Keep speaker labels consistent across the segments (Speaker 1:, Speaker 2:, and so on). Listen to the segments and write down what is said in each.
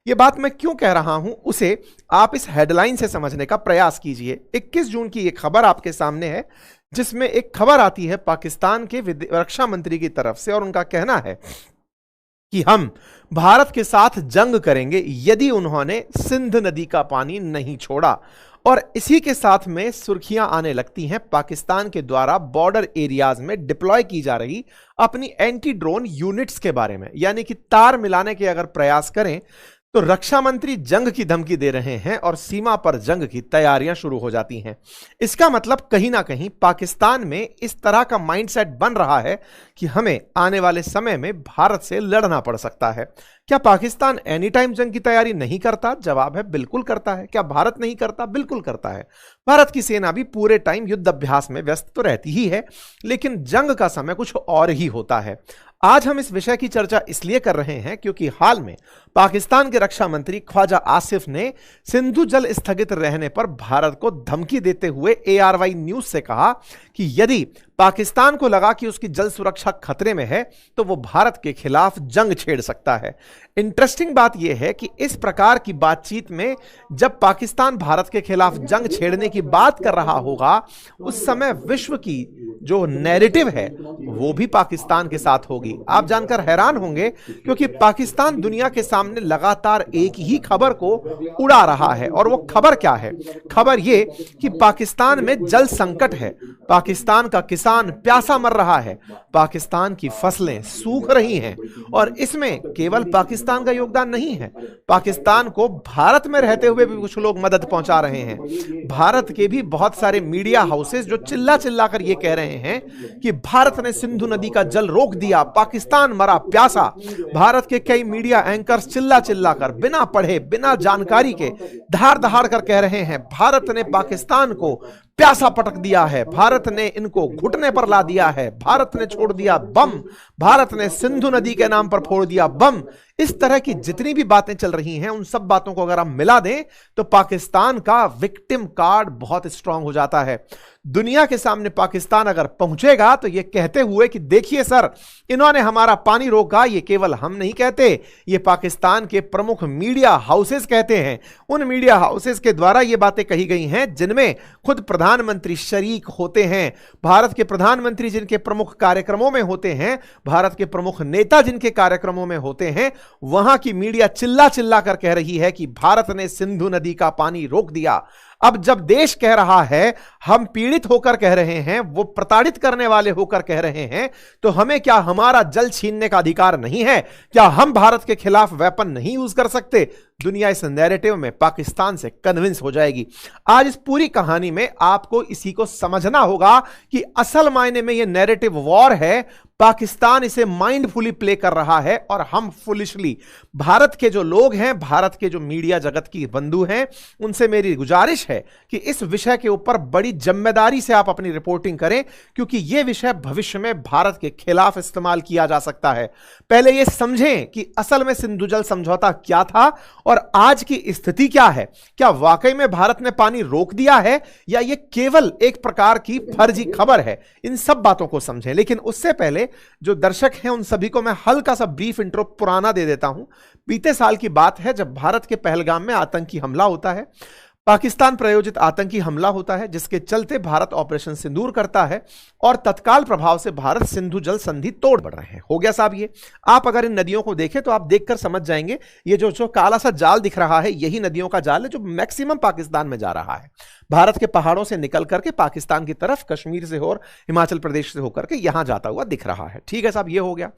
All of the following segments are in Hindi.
Speaker 1: ये बात मैं क्यों कह रहा हूं उसे आप इस हेडलाइन से समझने का प्रयास कीजिए। 21 जून की एक खबर आपके सामने है, जिसमें एक खबर आती है पाकिस्तान के रक्षा मंत्री की तरफ से, और उनका कहना है कि हम भारत के साथ जंग करेंगे यदि उन्होंने सिंध नदी का पानी नहीं छोड़ा। और इसी के साथ में सुर्खियां आने लगती हैं पाकिस्तान के द्वारा बॉर्डर एरियाज में डिप्लॉय की जा रही अपनी एंटी ड्रोन यूनिट्स के बारे में। यानी कि तार मिलाने के अगर प्रयास करें तो रक्षा मंत्री जंग की धमकी दे रहे हैं और सीमा पर जंग की तैयारियां शुरू हो जाती हैं। इसका मतलब कहीं ना कहीं पाकिस्तान में इस तरह का माइंडसेट बन रहा है कि हमें आने वाले समय में भारत से लड़ना पड़ सकता है। क्या पाकिस्तान एनी टाइम जंग की तैयारी नहीं करता? जवाब है बिल्कुल करता है। क्या भारत नहीं करता? बिल्कुल करता है। भारत की सेना भी पूरे टाइम युद्ध अभ्यास में व्यस्त तो रहती ही है, लेकिन जंग का समय कुछ और ही होता है। आज हम इस विषय की चर्चा इसलिए कर रहे हैं क्योंकि हाल में पाकिस्तान के रक्षा मंत्री ख्वाजा आसिफ ने सिंधु जल स्थगित रहने पर भारत को धमकी देते हुए ARY न्यूज से कहा कि यदि पाकिस्तान को लगा कि उसकी जल सुरक्षा खतरे में है तो वो भारत के खिलाफ जंग छेड़ सकता है। इंटरेस्टिंग बात यह है कि इस प्रकार की बातचीत में जब पाकिस्तान भारत के खिलाफ जंग छेड़ने की बात कर रहा होगा, उस समय विश्व की जो नैरेटिव है वो भी पाकिस्तान के साथ होगी। आप जानकर हैरान होंगे क्योंकि पाकिस्तान दुनिया के सामने लगातार एक ही खबर को उड़ा रहा है, और वो खबर क्या है? खबर ये कि पाकिस्तान में जल संकट है, पाकिस्तान का किसान प्यासा मर रहा है, पाकिस्तान की फसलें सूख रही हैं, और इसमें केवल पाकिस्तान का योगदान नहीं है, पाकिस्तान को भारत में रहते हुए भी कुछ लोग मदद पहुंचा रहे हैं। भारत के भी बहुत सारे मीडिया हाउसेस जो चिल्ला चिल्ला कर ये कह रहे हैं कि भारत ने सिंधु नदी का जल रोक दिया, पाकिस्तान मरा प्यासा। भारत के कई मीडिया एंकर्स चिल्ला चिल्ला कर बिना पढ़े बिना जानकारी के धार धार कर कह रहे हैं भारत ने पाकिस्तान को प्यासा पटक दिया है, भारत ने इनको घुटने पर ला दिया है, भारत ने छोड़ दिया बम, भारत ने सिंधु नदी के नाम पर फोड़ दिया बम। इस तरह की जितनी भी बातें चल रही हैं उन सब बातों को अगर हम मिला दें तो पाकिस्तान का विक्टिम कार्ड बहुत स्ट्रांग हो जाता है। दुनिया के सामने पाकिस्तान अगर पहुंचेगा तो यह कहते हुए कि देखिए सर, इन्होंने हमारा पानी रोका, ये केवल हम नहीं कहते, ये पाकिस्तान के प्रमुख मीडिया हाउसेस कहते हैं। उन मीडिया हाउसेस के द्वारा ये बातें कही गई हैं जिनमें खुद प्रधानमंत्री शरीक होते हैं। भारत के प्रधानमंत्री जिनके प्रमुख कार्यक्रमों में होते हैं, भारत के प्रमुख नेता जिनके कार्यक्रमों में होते हैं, वहां की मीडिया चिल्ला चिल्ला कर कह रही है कि भारत ने सिंधु नदी का पानी रोक दिया। अब जब देश कह रहा है, हम पीड़ित होकर कह रहे हैं, वो प्रताड़ित करने वाले होकर कह रहे हैं, तो हमें क्या हमारा जल छीनने का अधिकार नहीं है? क्या हम भारत के खिलाफ वेपन नहीं यूज कर सकते? दुनिया इस नैरेटिव में पाकिस्तान से कन्विंस हो जाएगी। आज इस पूरी कहानी में आपको इसी को समझना होगा कि असल मायने में यह नैरेटिव वॉर है। पाकिस्तान इसे माइंडफुली प्ले कर रहा है और हम फुलिशली। भारत के जो लोग हैं, भारत के जो मीडिया जगत की बंधु हैं, उनसे मेरी गुजारिश है कि इस विषय के ऊपर बड़ी जिम्मेदारी से आप अपनी रिपोर्टिंग करें, क्योंकि यह विषय भविष्य में भारत के खिलाफ इस्तेमाल किया जा सकता है। पहले यह समझें कि असल में सिंधु जल समझौता क्या था और आज की स्थिति क्या है। क्या वाकई में भारत ने पानी रोक दिया है या यह केवल एक प्रकार की फर्जी खबर है? इन सब बातों को समझें। लेकिन उससे पहले जो दर्शक हैं उन सभी को मैं हल्का सा ब्रीफ इंट्रो पुराना दे देता हूं। बीते साल की बात है जब भारत के पहलगाम में आतंकी हमला होता है, पाकिस्तान प्रायोजित आतंकी हमला होता है, जिसके चलते भारत ऑपरेशन सिंदूर करता है और तत्काल प्रभाव से भारत सिंधु जल संधि तोड़ बढ़ रहे हैं। हो गया साहब ये। आप अगर इन नदियों को देखें तो आप देखकर समझ जाएंगे, ये जो काला सा जाल दिख रहा है यही नदियों का जाल है जो मैक्सिमम पाकिस्तान में जा रहा है। भारत के पहाड़ों से निकल करके पाकिस्तान की तरफ कश्मीर से और हिमाचल प्रदेश से होकर के यहां जाता हुआ दिख रहा है। ठीक है साहब, ये हो गया।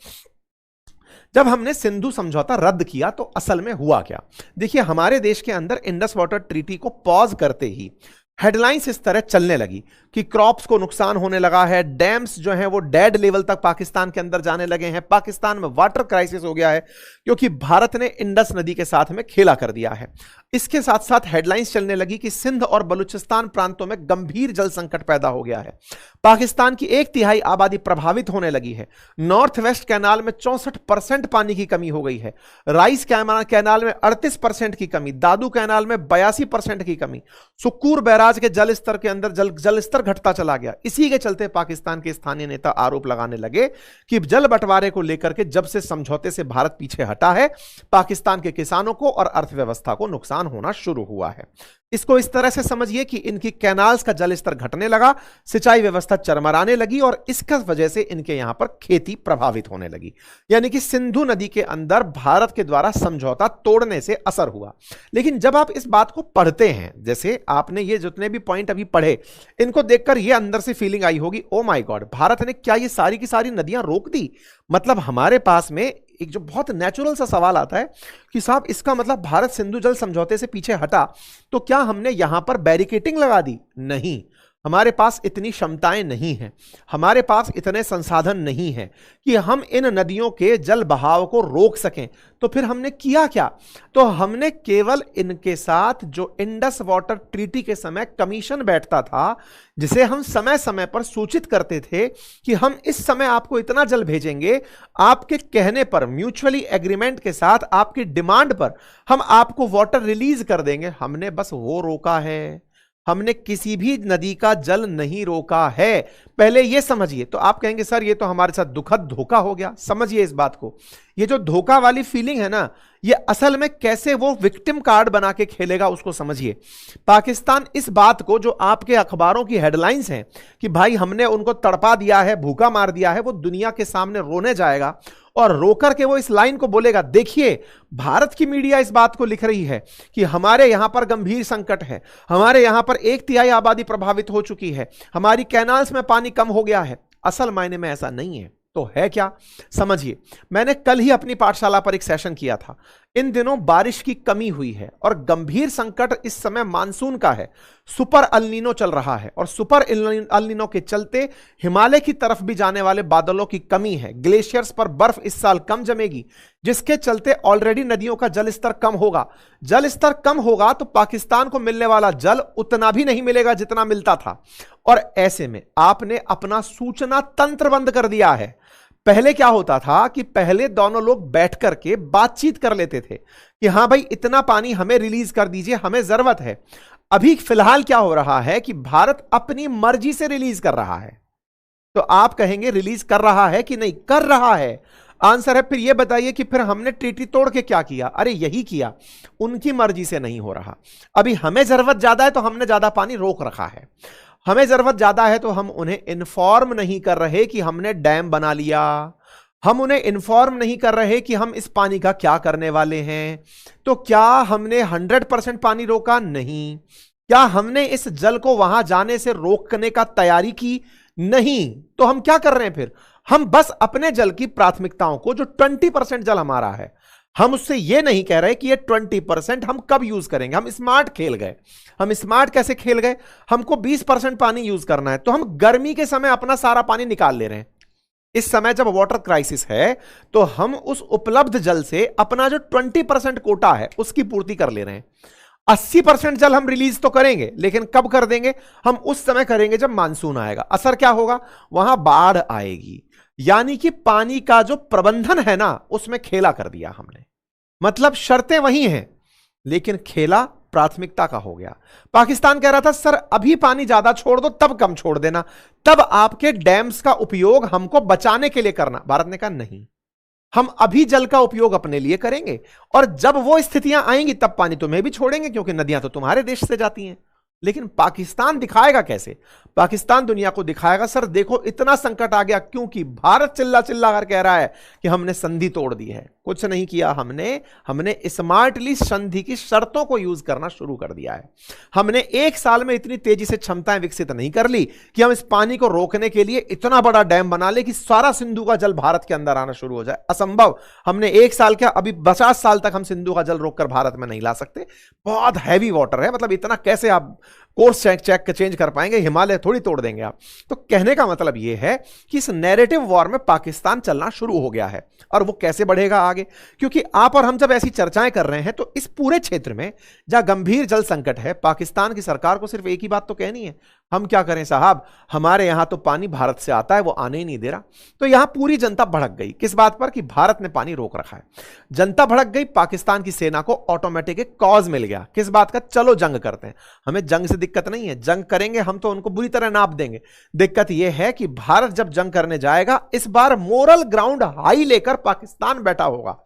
Speaker 1: जब हमने सिंधु समझौता रद्द किया तो असल में हुआ क्या? देखिए, हमारे देश के अंदर इंडस वाटर ट्रीटी को पॉज करते ही हेडलाइंस इस तरह चलने लगी कि क्रॉप्स को नुकसान होने लगा है, डैम्स जो हैं वो डेड लेवल तक पाकिस्तान के अंदर जाने लगे हैं, पाकिस्तान में वाटर क्राइसिस हो गया है क्योंकि भारत ने इंडस नदी के साथ में खेला कर दिया है। इसके साथ साथ हेडलाइंस चलने लगी कि सिंध और बलूचिस्तान प्रांतों में गंभीर जल संकट पैदा हो गया है, पाकिस्तान की 1/3 आबादी प्रभावित होने लगी है, नॉर्थ वेस्ट कैनाल में 64% पानी की कमी हो गई है, राइस कैनाल में 38% की कमी, दादू कैनाल में 82% की कमी, सुक्कूर बैराज प्रयागराज के जल स्तर के अंदर जल स्तर घटता चला गया। इसी के चलते पाकिस्तान के स्थानीय नेता आरोप लगाने लगे कि जल बंटवारे को लेकर के जब से समझौते से भारत पीछे हटा है, पाकिस्तान के किसानों को और अर्थव्यवस्था को नुकसान होना शुरू हुआ है। इसको इस तरह से समझिए कि इनकी कैनाल्स का जल स्तर घटने लगा, सिंचाई व्यवस्था चरमराने लगी और इसका वजह से इनके यहां पर खेती प्रभावित होने लगी। यानी कि सिंधु नदी के अंदर भारत के द्वारा समझौता तोड़ने से असर हुआ। लेकिन जब आप इस बात को पढ़ते हैं, जैसे आपने ये जितने भी पॉइंट अभी पढ़े, इनको देखकर ये अंदर से फीलिंग आई होगी, ओ माय गॉड, भारत ने क्या ये सारी की सारी नदियां रोक दी? मतलब हमारे पास में एक जो बहुत नेचुरल सा सवाल आता है कि साहब इसका मतलब भारत सिंधु जल समझौते से पीछे हटा तो क्या हमने यहां पर बैरिकेटिंग लगा दी? नहीं, हमारे पास इतनी क्षमताएं नहीं हैं, हमारे पास इतने संसाधन नहीं हैं कि हम इन नदियों के जल बहाव को रोक सकें। तो फिर हमने किया क्या? तो हमने केवल इनके साथ जो इंडस वाटर ट्रीटी के समय कमीशन बैठता था, जिसे हम समय समय पर सूचित करते थे कि हम इस समय आपको इतना जल भेजेंगे, आपके कहने पर म्यूचुअली एग्रीमेंट के साथ आपकी डिमांड पर हम आपको वाटर रिलीज कर देंगे, हमने बस वो रोका है। हमने किसी भी नदी का जल नहीं रोका है, पहले यह समझिए। तो आप कहेंगे सर ये तो हमारे साथ दुखद धोखा हो गया। समझिए इस बात को, ये जो धोखा वाली फीलिंग है ना, ये असल में कैसे वो विक्टिम कार्ड बना के खेलेगा उसको समझिए। पाकिस्तान इस बात को, जो आपके अखबारों की हेडलाइंस हैं कि भाई हमने उनको तड़पा दिया है, भूखा मार दिया है, वो दुनिया के सामने रोने जाएगा और रोकर के वो इस लाइन को बोलेगा, देखिए भारत की मीडिया इस बात को लिख रही है कि हमारे यहां पर गंभीर संकट है, हमारे यहां पर 1/3 आबादी प्रभावित हो चुकी है, हमारी कैनाल्स में पानी कम हो गया है। असल मायने में ऐसा नहीं है। तो है क्या? समझिए, मैंने कल ही अपनी पाठशाला पर एक सेशन किया था। इन दिनों बारिश की कमी हुई है और गंभीर संकट इस समय मानसून का है। सुपर अल्नीनो चल रहा है और सुपर अल्नीनो के चलते हिमालय की तरफ भी जाने वाले बादलों की कमी है। ग्लेशियर्स पर बर्फ इस साल कम जमेगी, जिसके चलते ऑलरेडी नदियों का जल स्तर कम होगा। जल स्तर कम होगा तो पाकिस्तान को मिलने वाला जल उतना भी नहीं मिलेगा जितना मिलता था। और ऐसे में आपने अपना सूचना तंत्र बंद कर दिया है। पहले क्या होता था कि पहले दोनों लोग बैठ करके बातचीत कर लेते थे कि हां भाई इतना पानी हमें रिलीज कर दीजिए, हमें जरूरत है। अभी फिलहाल क्या हो रहा है कि भारत अपनी मर्जी से रिलीज कर रहा है। तो आप कहेंगे रिलीज कर रहा है कि नहीं? कर रहा है। आंसर है, फिर यह बताइए कि फिर हमने ट्रीटी तोड़ के क्या किया? अरे यही किया, उनकी मर्जी से नहीं हो रहा। अभी हमें जरूरत ज्यादा है तो हमने ज्यादा पानी रोक रखा है, हमें जरूरत ज्यादा है तो हम उन्हें इन्फॉर्म नहीं कर रहे कि हमने डैम बना लिया, हम उन्हें इन्फॉर्म नहीं कर रहे कि हम इस पानी का क्या करने वाले हैं। तो क्या हमने 100% पानी रोका? नहीं। क्या हमने इस जल को वहां जाने से रोकने का तैयारी की? नहीं। तो हम क्या कर रहे हैं फिर? हम बस अपने जल की प्राथमिकताओं को, जो 20% जल हमारा है, हम उससे यह नहीं कह रहे कि ये 20% हम कब यूज करेंगे। हम स्मार्ट खेल गए। हम स्मार्ट कैसे खेल गए? हमको 20% पानी यूज करना है तो हम गर्मी के समय अपना सारा पानी निकाल ले रहे हैं। इस समय जब वाटर क्राइसिस है तो हम उस उपलब्ध जल से अपना जो 20% कोटा है उसकी पूर्ति कर ले रहे हैं। 80% जल हम रिलीज तो करेंगे, लेकिन कब कर देंगे? हम उस समय करेंगे जब मानसून आएगा। असर क्या होगा? वहां बाढ़ आएगी। यानी कि पानी का जो प्रबंधन है ना, उसमें खेला कर दिया हमने। मतलब शर्तें वही हैं, लेकिन खेला प्राथमिकता का हो गया। पाकिस्तान कह रहा था सर अभी पानी ज्यादा छोड़ दो, तब कम छोड़ देना, तब आपके डैम्स का उपयोग हमको बचाने के लिए करना। भारत ने कहा नहीं, हम अभी जल का उपयोग अपने लिए करेंगे और जब वो स्थितियां आएंगी तब पानी तुम्हें भी छोड़ेंगे, क्योंकि नदियां तो तुम्हारे देश से जाती हैं। लेकिन पाकिस्तान दिखाएगा कैसे? पाकिस्तान दुनिया को दिखाएगा सर देखो इतना संकट आ गया क्योंकि भारत चिल्ला चिल्ला कर कह रहा है कि हमने संधि तोड़ दी है। कुछ नहीं किया हमने स्मार्टली संधि की शर्तों को यूज करना शुरू कर दिया है। हमने एक साल में इतनी तेजी से क्षमताएं विकसित नहीं कर ली कि हम इस पानी को रोकने के लिए इतना बड़ा डैम बना ले कि सारा सिंधु का जल भारत के अंदर आना शुरू हो जाए। असंभव। हमने एक साल क्या, अभी 50 साल तक हम सिंधु का जल रोककर भारत में नहीं ला सकते। बहुत हैवी वाटर है, मतलब इतना कैसे आप कोर्स चेंज कर पाएंगे? हिमालय थोड़ी तोड़ देंगे आप। तो कहने का मतलब यह है कि इस नैरेटिव वॉर में पाकिस्तान चलना शुरू हो गया है। और वो कैसे बढ़ेगा आगे? क्योंकि आप और हम जब ऐसी चर्चाएं कर रहे हैं तो इस पूरे क्षेत्र में जहां गंभीर जल संकट है, पाकिस्तान की सरकार को सिर्फ एक ही बात तो कहनी है, हम क्या करें साहब, हमारे यहां तो पानी भारत से आता है, वो आने ही नहीं दे रहा। तो यहां पूरी जनता भड़क गई। किस बात पर? कि भारत ने पानी रोक रखा है। जनता भड़क गई, पाकिस्तान की सेना को ऑटोमेटिक एक कॉज मिल गया। किस बात का? चलो जंग करते हैं। हमें जंग से दिक्कत नहीं है, जंग करेंगे हम तो उनको बुरी तरह नाप देंगे। दिक्कत यह है कि भारत जब जंग करने जाएगा, इस बार मोरल ग्राउंड हाई लेकर पाकिस्तान बैठा होगा।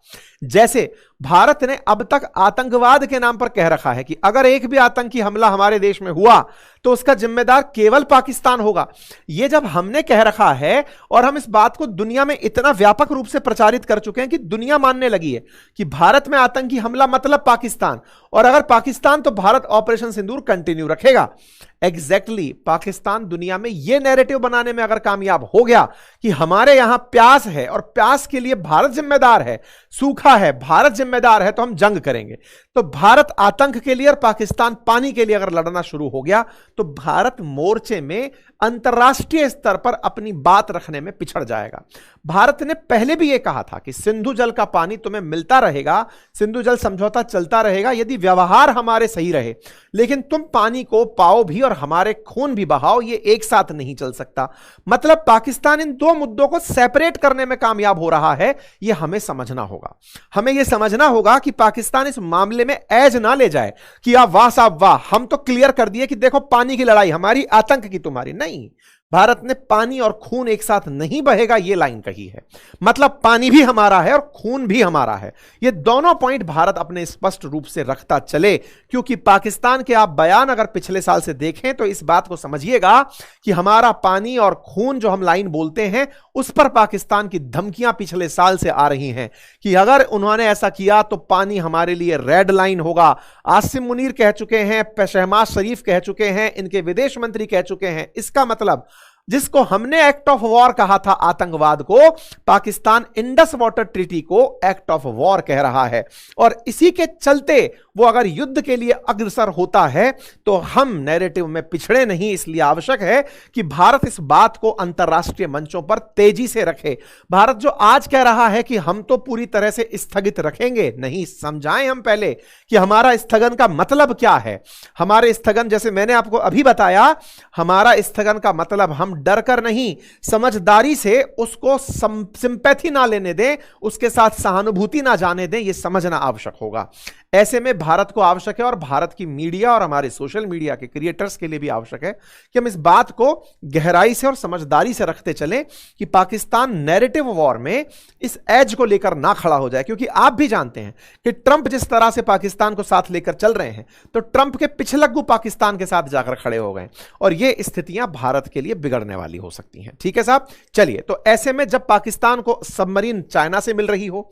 Speaker 1: जैसे भारत ने अब तक आतंकवाद के नाम पर कह रखा है कि अगर एक भी आतंकी हमला हमारे देश में हुआ तो उसका जिम्मेदार केवल पाकिस्तान होगा। यह जब हमने कह रखा है और हम इस बात को दुनिया में इतना व्यापक रूप से प्रचारित कर चुके हैं कि दुनिया मानने लगी है कि भारत में आतंकी हमला मतलब पाकिस्तान, और अगर पाकिस्तान तो भारत ऑपरेशन सिंदूर कंटिन्यू रखेगा। एग्जैक्टली पाकिस्तान दुनिया में यह नैरेटिव बनाने में अगर कामयाब हो गया कि हमारे यहां प्यास है और प्यास के लिए भारत जिम्मेदार है, सूखा है भारत जिम्मेदार है, तो हम जंग करेंगे। तो भारत आतंक के लिए और पाकिस्तान पानी के लिए अगर लड़ना शुरू हो गया तो भारत मोर्चे में अंतरराष्ट्रीय स्तर पर अपनी बात रखने में पिछड़ जाएगा। भारत ने पहले भी यह कहा था कि सिंधु जल का पानी तुम्हें मिलता रहेगा, सिंधु जल समझौता चलता रहेगा यदि व्यवहार हमारे सही रहे, लेकिन तुम पानी को पाओ भी और हमारे खून भी बहाओ, यह एक साथ नहीं चल सकता। मतलब पाकिस्तान इन दो मुद्दों को सेपरेट करने में कामयाब हो रहा है, यह हमें समझना होगा। हमें यह समझना होगा कि पाकिस्तान इस मामले में एज ना ले जाए कि आप वाह साहब वाह, हम तो क्लियर कर दिए कि देखो पानी की लड़ाई हमारी, आतंक की तुम्हारी। नहीं, भारत ने पानी और खून एक साथ नहीं बहेगा यह लाइन कही है। मतलब पानी भी हमारा है और खून भी हमारा है। यह दोनों पॉइंट भारत अपने स्पष्ट रूप से रखता चले, क्योंकि पाकिस्तान के आप बयान अगर पिछले साल से देखें तो इस बात को समझिएगा कि हमारा पानी और खून जो हम लाइन बोलते हैं उस पर पाकिस्तान की धमकियां पिछले साल से आ रही हैं कि अगर उन्होंने ऐसा किया तो पानी हमारे लिए रेड लाइन होगा। आसिम मुनीर कह चुके हैं, शहबाज शरीफ कह चुके हैं, इनके विदेश मंत्री कह चुके हैं। इसका मतलब जिसको हमने एक्ट ऑफ वॉर कहा था आतंकवाद को, पाकिस्तान इंडस वाटर ट्रीटी को एक्ट ऑफ वॉर कह रहा है। और इसी के चलते वो अगर युद्ध के लिए अग्रसर होता है तो हम नैरेटिव में पिछड़े नहीं। इसलिए आवश्यक है कि भारत इस बात को अंतरराष्ट्रीय मंचों पर तेजी से रखे। भारत जो आज कह रहा है कि हम तो पूरी तरह से स्थगित रखेंगे, नहीं, समझाएं हम पहले कि हमारा स्थगन का मतलब क्या है। हमारे स्थगन, जैसे मैंने आपको अभी बताया, हमारा स्थगन का मतलब हम डर कर नहीं, समझदारी से उसको सिंपैथी ना लेने दें, उसके साथ सहानुभूति ना जाने दें, यह समझना आवश्यक होगा। ऐसे में भारत को आवश्यक है और भारत की मीडिया और हमारे सोशल मीडिया के क्रिएटर्स के लिए भी आवश्यक है कि हम इस बात को गहराई से और समझदारी से रखते चलें कि पाकिस्तान नैरेटिव वॉर में इस एज को लेकर ना खड़ा हो जाए। क्योंकि आप भी जानते हैं कि ट्रंप जिस तरह से पाकिस्तान को साथ लेकर चल रहे हैं, तो ट्रंप के पिछलग्गू पाकिस्तान के साथ जाकर खड़े हो गए और ये स्थितियां भारत के लिए बिगड़ने वाली हो सकती हैं। ठीक है साहब, चलिए। तो ऐसे में जब पाकिस्तान को सबमरीन चाइना से मिल रही हो,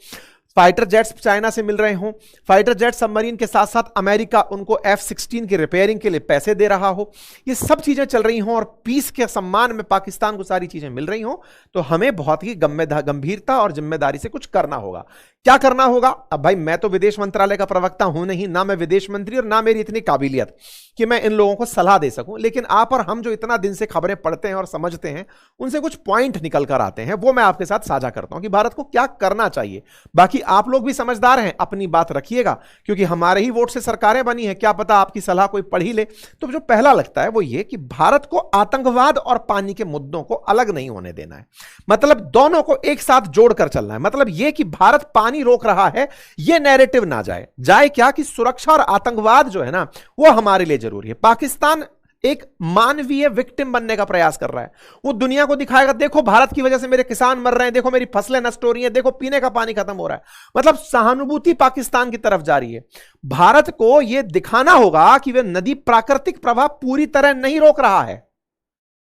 Speaker 1: फाइटर जेट्स चाइना से मिल रहे हों, फाइटर जेट सबमरीन के साथ साथ अमेरिका उनको F-16 की रिपेयरिंग के लिए पैसे दे रहा हो, ये सब चीजें चल रही हों और पीस के सम्मान में पाकिस्तान को सारी चीजें मिल रही हों, तो हमें बहुत ही गंभीरता और जिम्मेदारी से कुछ करना होगा। क्या करना होगा? अब भाई मैं तो विदेश मंत्रालय का प्रवक्ता हूं नहीं, ना मैं विदेश मंत्री और ना मेरी इतनी काबिलियत कि मैं इन लोगों को सलाह दे सकूं, लेकिन आप और हम जो इतना दिन से खबरें पढ़ते हैं और समझते हैं, उनसे कुछ पॉइंट निकल कर आते हैं, वो मैं आपके साथ साझा करता हूं कि भारत को क्या करना चाहिए। बाकी आप लोग भी समझदार हैं, अपनी बात रखिएगा, क्योंकि हमारे ही वोट से सरकारें बनी हैं, क्या पता आपकी सलाह कोई पढ़ ही ले। तो जो पहला लगता है वो ये कि भारत को आतंकवाद और पानी के मुद्दों को अलग नहीं होने देना है। मतलब दोनों को एक साथ जोड़कर चलना है। मतलब ये कि भारत पानी रोक रहा है, ये नैरेटिव ना जाए क्या कि सुरक्षा और आतंकवाद जो है ना, वो हमारे लिए जरूरी है। पाकिस्तान एक मानवीय विक्टिम बनने का प्रयास कर रहा है। वो दुनिया को दिखाएगा, देखो भारत की वजह से मेरे किसान मर रहे हैं, देखो मेरी फसलें नष्ट हो रही हैं, देखो पीने का पानी खत्म हो रहा है। मतलब सहानुभूति पाकिस्तान की तरफ जा रही है। भारत को यह दिखाना होगा कि वह नदी प्राकृतिक प्रवाह पूरी तरह नहीं रोक रहा है,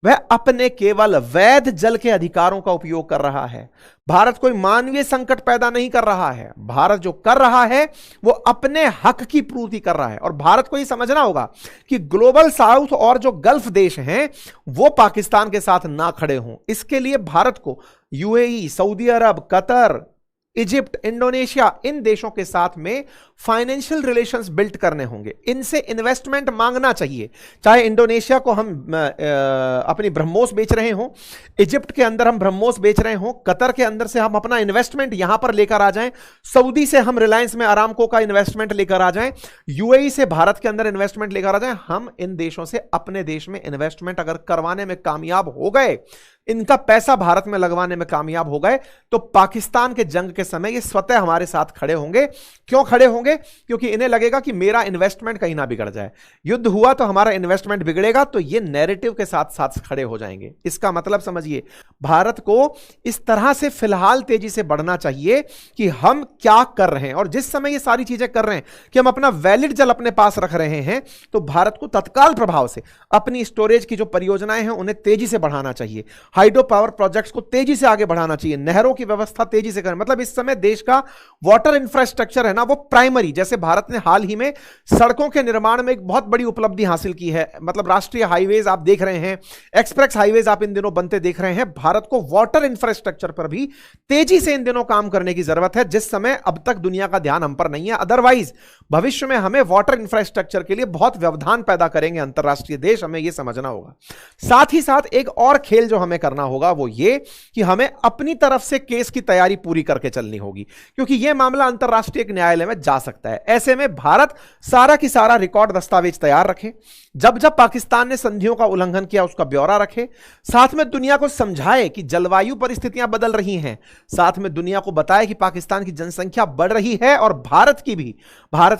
Speaker 1: वह अपने केवल वैध जल के अधिकारों का उपयोग कर रहा है। भारत कोई मानवीय संकट पैदा नहीं कर रहा है। भारत जो कर रहा है वो अपने हक की पूर्ति कर रहा है। और भारत को यह समझना होगा कि ग्लोबल साउथ और जो गल्फ देश हैं वो पाकिस्तान के साथ ना खड़े हों। इसके लिए भारत को यूएई, सऊदी अरब, कतर, इजिप्ट, इंडोनेशिया, इन देशों के साथ में फाइनेंशियल रिलेशंस बिल्ड करने होंगे। इनसे इन्वेस्टमेंट मांगना चाहिए। चाहे इंडोनेशिया को हम अपनी ब्रह्मोस बेच रहे हों, इजिप्ट के अंदर हम ब्रह्मोस बेच रहे हों, कतर के अंदर से हम अपना इन्वेस्टमेंट यहां पर लेकर आ जाएं, सऊदी से हम रिलायंस में अरामको का इन्वेस्टमेंट लेकर आ जाएं, यूएई से भारत के अंदर इन्वेस्टमेंट लेकर आ जाएं। हम इन देशों से अपने देश में इन्वेस्टमेंट अगर करवाने में कामयाब हो गए, इनका पैसा भारत में लगवाने में कामयाब हो गए, तो पाकिस्तान के जंग के समय ये स्वतः हमारे साथ खड़े होंगे। क्यों खड़े होंगे? क्योंकि इन्हें लगेगा कि मेरा इन्वेस्टमेंट कहीं ना बिगड़ जाए, युद्ध हुआ तो हमारा इन्वेस्टमेंट बिगड़ेगा, तो ये नैरेटिव के साथ साथ खड़े हो जाएंगे। इसका मतलब समझिए, भारत को इस तरह से फिलहाल तेजी से बढ़ना चाहिए कि हम क्या कर रहे हैं, और जिस समय ये सारी चीजें कर रहे हैं कि हम अपना वैलिड जल अपने पास रख रहे हैं, तो भारत को तत्काल प्रभाव से अपनी स्टोरेज की जो परियोजनाएं हैं उन्हें तेजी से बढ़ाना चाहिए, हाइड्रो पावर प्रोजेक्ट्स को तेजी से आगे बढ़ाना चाहिए, नहरों की व्यवस्था तेजी से करें। मतलब इस समय देश का वाटर इंफ्रास्ट्रक्चर है ना, वो प्राइमरी, जैसे भारत ने हाल ही में सड़कों के निर्माण में एक बहुत बड़ी उपलब्धि हासिल की है, मतलब राष्ट्रीय हाईवेज आप देख रहे हैं, एक्सप्रेस हाईवेज आप इन दिनों बनते देख रहे हैं। भारत को वाटर इंफ्रास्ट्रक्चर पर भी तेजी से इन दिनों काम करने की जरूरत है, जिस समय अब तक दुनिया का ध्यान हम पर नहीं है। अदरवाइज भविष्य में हमें वाटर इंफ्रास्ट्रक्चर के लिए बहुत व्यवधान पैदा करेंगे अंतरराष्ट्रीय देश, हमें यह समझना होगा। साथ ही साथ एक और खेल जो हमें करना होगा वो ये कि हमें अपनी तरफ से केस की तैयारी पूरी करके चलनी होगी, क्योंकि यह मामला अंतरराष्ट्रीय न्यायालय में जा सकता है। ऐसे में भारत सारा की सारा रिकॉर्ड दस्तावेज तैयार रखे, जब जब पाकिस्तान ने संधियों का उल्लंघन किया उसका ब्यौरा रखे, साथ में दुनिया को समझाए कि जलवायु परिस्थितियां बदल रही हैं, साथ में दुनिया को बताए कि पाकिस्तान की जनसंख्या बढ़ रही है और भारत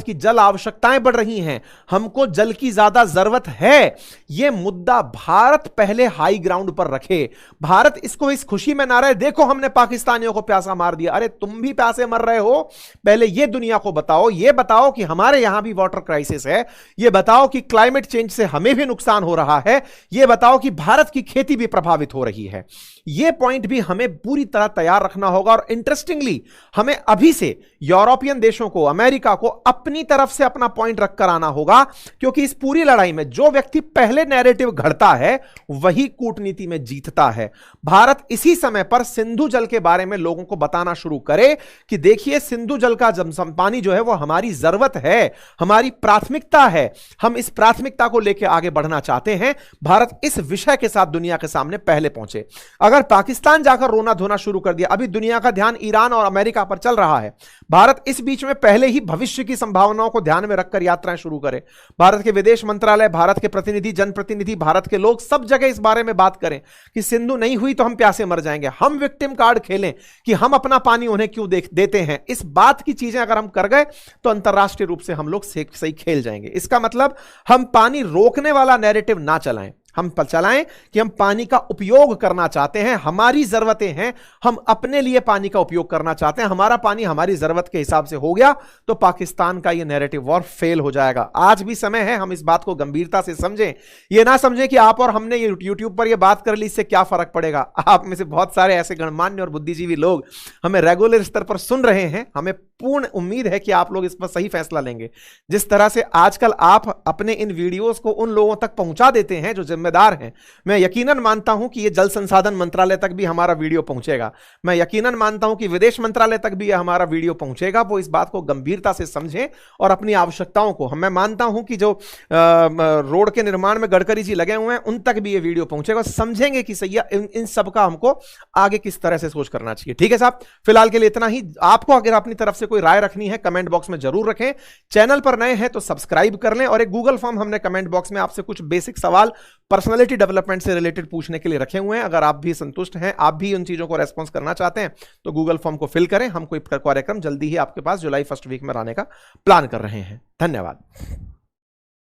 Speaker 1: की जल आवश्यकताएं बढ़ रही हैं, हमको जल की ज्यादा जरूरत है। यह मुद्दा भारत पहले हाई ग्राउंड पर रखे। भारत इसको इस खुशी में ना रहे, देखो हमने पाकिस्तानियों को प्यासा मार दिया, अरे तुम भी प्यासे मर रहे हो, पहले यह दुनिया को बताओ, यह बताओ कि हमारे यहां भी वाटर क्राइसिस है, यह बताओ कि क्लाइमेट चेंज से हमें भी नुकसान हो रहा है, यह बताओ कि भारत की खेती भी प्रभावित हो रही है। यह पॉइंट भी हमें पूरी तरह तैयार रखना होगा। और इंटरेस्टिंगली हमें अभी से यूरोपियन देशों को, अमेरिका को अपनी तरफ से अपना पॉइंट रखकर आना होगा, क्योंकि इस पूरी लड़ाई में जो व्यक्ति पहले नैरेटिव घड़ता है वही कूटनीति में जीतता है। भारत इसी समय पर सिंधु जल के बारे में लोगों को बताना शुरू करे कि देखिए सिंधु जल का पानी जो है वो हमारी जरूरत है, हमारी प्राथमिकता है, हम इस प्राथमिकता को लेकर आगे बढ़ना चाहते हैं। भारत इस विषय के साथ दुनिया के सामने पहले पहुंचे। अगर पाकिस्तान जाकर रोना धोना शुरू कर दिया, अभी दुनिया का ध्यान ईरान और अमेरिका पर चल रहा है, भारत इस बीच में पहले ही भविष्य की संभावनाओं को ध्यान में रखकर यात्राएं शुरू करे। भारत के विदेश मंत्रालय, भारत के प्रतिनिधि, जनप्रतिनिधि, भारत के लोग सब जगह इस बारे में बात करें कि सिंधु नहीं हुई तो हम प्यासे मर जाएंगे। हम विक्टिम कार्ड खेलें कि हम अपना पानी उन्हें क्यों देते हैं। इस बात की चीजें अगर हम कर गए तो अंतरराष्ट्रीय रूप से हम लोग सही खेल जाएंगे। इसका मतलब हम पानी रोकने वाला नैरेटिव ना चलाएं, हम चलाएं कि हम पानी का उपयोग करना चाहते हैं, हमारी जरूरतें हैं, हम अपने लिए पानी का उपयोग करना चाहते हैं, हमारा पानी हमारी जरूरत के हिसाब से हो गया तो पाकिस्तान का यह नैरेटिव वॉर फेल हो जाएगा। आज भी समय है हम इस बात को गंभीरता से समझें। यह ना समझें कि आप और हमने ये यूट्यूब पर यह बात कर ली, इससे क्या फर्क पड़ेगा। आप में से बहुत सारे ऐसे गणमान्य और बुद्धिजीवी लोग हमें रेगुलर स्तर पर सुन रहे हैं, हमें पूर्ण उम्मीद है कि आप लोग इस पर सही फैसला लेंगे। जिस तरह से आजकल आप अपने इन वीडियोस को उन लोगों तक पहुंचा देते हैं जो जिम्मेदार हैं, मैं यकीनन मानता हूं कि यह जल संसाधन मंत्रालय तक भी हमारा वीडियो पहुंचेगा। मैं यकीनन मानता हूं कि विदेश मंत्रालय तक भी हमारा वीडियो पहुंचेगा। वो इस बात को गंभीरता से समझें और अपनी आवश्यकताओं को, मैं मानता हूं कि जो रोड के निर्माण में गडकरी जी लगे हुए हैं उन तक भी ये वीडियो पहुंचेगा, समझेंगे कि सही इन सब का हमको आगे किस तरह से सोच करना चाहिए। ठीक है साहब, फिलहाल के लिए इतना ही। आपको अगर अपनी तरफ से कोई राय रखनी है कमेंट बॉक्स में जरूर रखें। चैनल पर नए हैं तो सब्सक्राइब कर लें, और एक गूगल फॉर्म हमने कमेंट बॉक्स में आपसे कुछ बेसिक सवाल पर्सनालिटी डेवलपमेंट से रिलेटेड पूछने के लिए रखे हुए हैं। अगर आप भी संतुष्ट हैं, आप भी उन चीजों को रेस्पॉन्स करना चाहते हैं तो गूगल फॉर्म को फिल करें। हम कोई कार्यक्रम जल्दी ही आपके पास जुलाई फर्स्ट वीक में लाने का प्लान कर रहे हैं। धन्यवाद।